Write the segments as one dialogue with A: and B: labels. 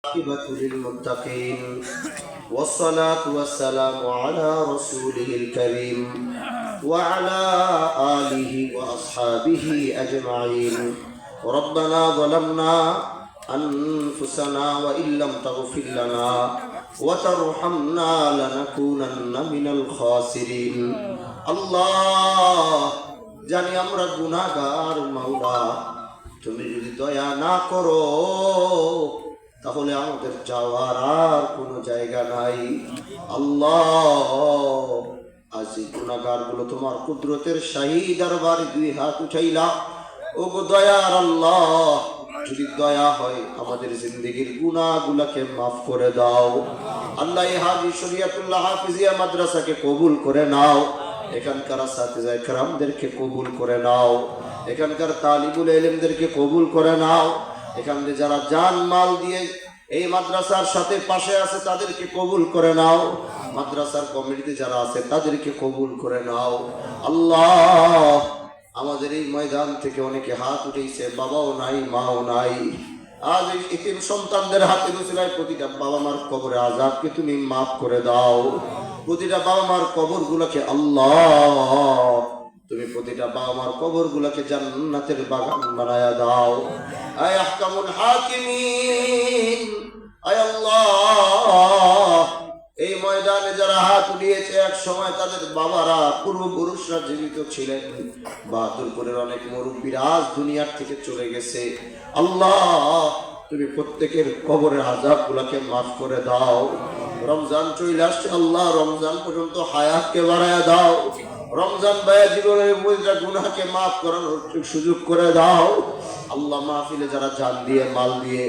A: عاقبة للمتقين والصلاة والسلام على رسوله الكريم وعلى آله وأصحابه أجمعين. ربنا ظلمنا أنفسنا وإن لم تغفر لنا وترحمنا لنكونن من الخاسرين. الله জানি আমরা গুনাহগার মাওলা, তুমি যদি দয়া না করো তাহলে আমাদের যাওয়ার আর কোনো জায়গা নাই। আল্লাহ, আজ এই গুনাহগারগুলো তোমার কুদরতের শাহী দরবারে দুই হাত উঠাইলাম। ও গো দয়ার আল্লাহ, যদি দয়া হয় আমাদের জিন্দেগির গুনাহগুলোকে মাফ করে দাও। আল্লাহ, এই হাজি শরিয়াতুল্লাহ হাফিজিয়া মাদ্রাসাকে কবুল করে নাও, এখানকার সাথীজায়ে কেরামদেরকে কবুল করে নাও, এখানকার তালিবুল ইলমদেরকে কবুল করে নাও, এখানে যারা জান মাল দিয়ে এই মাদ্রাসার সাথে পাশে আছে তাদেরকে কবুল করে নাও, মাদ্রাসার কমিটিতে যারা আছে তাদেরকে কবুল করে নাও। আল্লাহ, আমাদের এই ময়দান থেকে অনেকে হাত উঠেছে, বাবাও নাই মাও নাই। আজ এই এতিম সন্তানদের হাতে রুসিলায় প্রতিটা বাবা মার কবরে আযাবকে তুমি মাফ করে দাও। প্রতিটা বাবা মার কবরগুলোকে আল্লাহ তুমি প্রতিটা বাবা মার কবরগুলোকে জান্নাতের বাগান বানায়া দাও। আয় আহকামুল হাকিমিন, আয় আল্লাহ, এই ময়দানে যারা হাত উঠিয়েছে এক সময় তাদের বাবারা পূর্বপুরুষরা জীবিত ছিলেন, বাহাদুরপুরের অনেক মুরব্বীরা আজ দুনিয়ার থেকে চলে গেছে। আল্লাহ, তুমি প্রত্যেকের কবরের আযাবগুলোকে মাফ করে দাও। রমজান চলে আসছে, আল্লাহ রমজান পর্যন্ত হায়াতকে বাড়ায়া দাও। রমজান বায়া জীবনের মধ্যে গুনাহকে মাফ করানোর সুযোগ করে দাও। আল্লাহ, মাহফিলে যারা জান দিয়ে, মাল দিয়ে,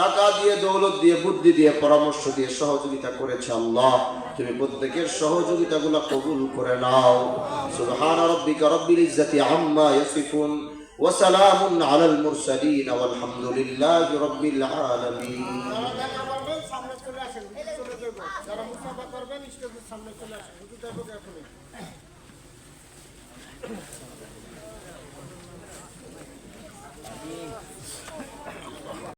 A: টাকা দিয়ে, দৌলত দিয়ে, বুদ্ধি দিয়ে, পরামর্শ দিয়ে সহযোগিতা করেছে, আল্লাহ তুমি প্রত্যেকের সহযোগিতাগুলো কবুল করে নাও। সুবহানা রাব্বিকা রাব্বিল ইজ্জাতি আম্মা ইয়াসিফুন ওয়া সালামুন আলাল মুরসালিন ওয়ালহামদুলিল্লাহি রাব্বিল আলামিন। সামনে চলে আসেন, চলে যাব যারা মুসাফা করবেন স্টেজের সামনে চলে আসেন।